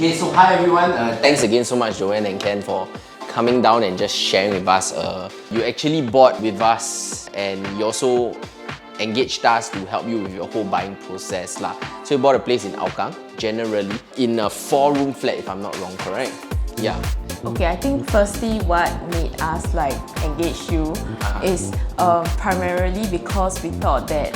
Okay, so hi everyone. Thanks again so much, Joanne and Kent, for coming down and just sharing with us. You actually bought with us and you also engaged us to help you with your whole buying process lah. So you bought a place in Hougang, generally in a 4-room flat if I'm not wrong, correct? Yeah. Okay, I think firstly what made us like engage you is primarily because we thought that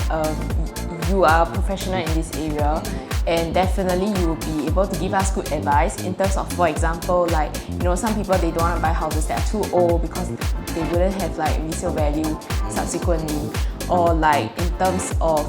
you are a professional in this area and definitely you will be able to give us good advice in terms of, for example, like, you know, some people they don't want to buy houses that are too old because they wouldn't have like resale value subsequently, or like in terms of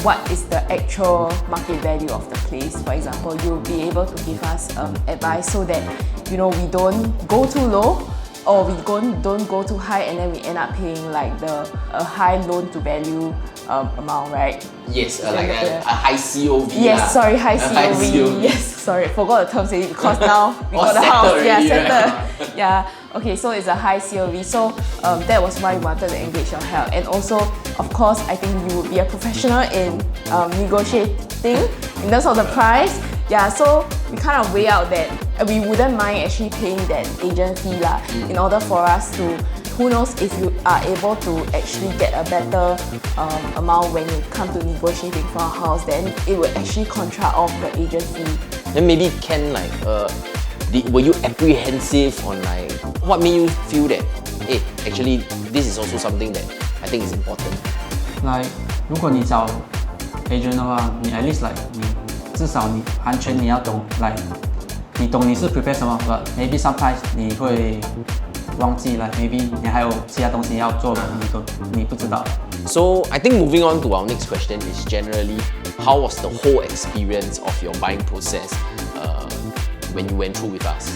what is the actual market value of the place. For example, you'll be able to give us advice so that, you know, we don't go too low or we don't go too high and then we end up paying like a high loan to value amount, right? Yes, like a high COV. Yes, sorry, high COV. Yes, sorry, forgot the term already because now we got the house. Already, yeah, settled. Right? Yeah. Okay, so it's a high COV. So that was why we wanted to engage your help. And also, of course, I think you would be a professional in negotiating in terms of the price. Yeah, so we kind of weigh out that we wouldn't mind actually paying that agent fee lah, in order for us to, who knows if you are able to actually get a better amount when you come to negotiating for a house, then it would actually contra off the agent fee. Then maybe Ken, like, were you apprehensive on like, what made you feel that, hey, actually this is also something that I think is important? Like, 如果你找 agent 的话，你 at least like 你至少你安全你要懂 like 你懂你是 prepare 什么 but maybe sometimes 你会忘记 like maybe 你还有其他东西要做的你不知道。So I think moving on to our next question is generally, how was the whole experience of your buying process when you went through with us?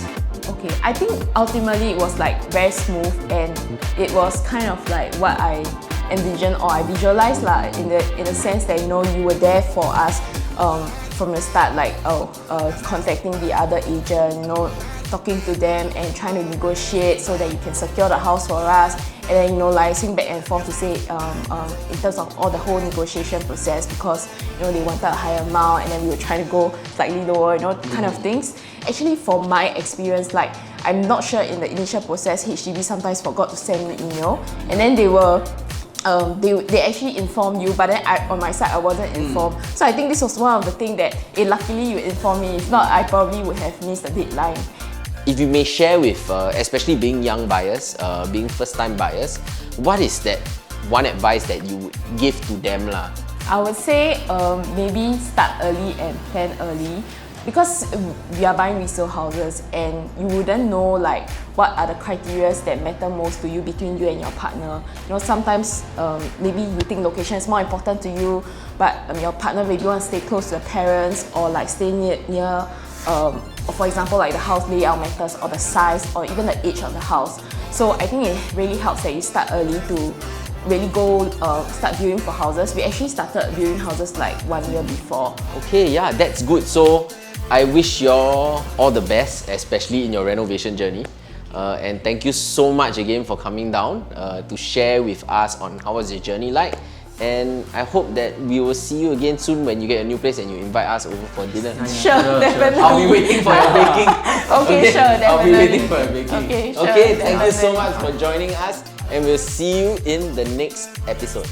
Okay, I think ultimately it was like very smooth and it was kind of like what I envisioned or I visualized lah, in the sense that, you know, you were there for us from the start, like contacting the other agent, you know, talking to them and trying to negotiate so that you can secure the house for us, and then, you know, liaising back and forth to say in terms of all the whole negotiation process, because, you know, they wanted a higher amount and then we were trying to go slightly lower, you know, kind of things. Actually, from my experience, like, I'm not sure in the initial process, HDB sometimes forgot to send me email, and then they were they actually informed you, but then on my side I wasn't informed. So I think this was one of the things that, luckily you informed me. If not, I probably would have missed the deadline. If you may share with, especially being young buyers, being first-time buyers, what is that one advice that you would give to them lah? I would say maybe start early and plan early, because we are buying resale houses and you wouldn't know like what are the criteria that matter most to you between you and your partner. You know, sometimes maybe you think location is more important to you, but your partner maybe wants to stay close to the parents or like stay near for example, like the house layout matters or the size or even the age of the house. So I think it really helps that you start early to really go start viewing for houses. We actually started viewing houses like 1 year before. Okay, yeah, that's good. So I wish you all the best, especially in your renovation journey. And thank you so much again for coming down to share with us on how was your journey like. And I hope that we will see you again soon when you get a new place and you invite us over for dinner. Sure, definitely. I'll be waiting for your baking. Okay, sure, definitely. I'll be waiting for your baking. Okay, sure, okay, thank you so definitely. much for joining us, and we'll see you in the next episode.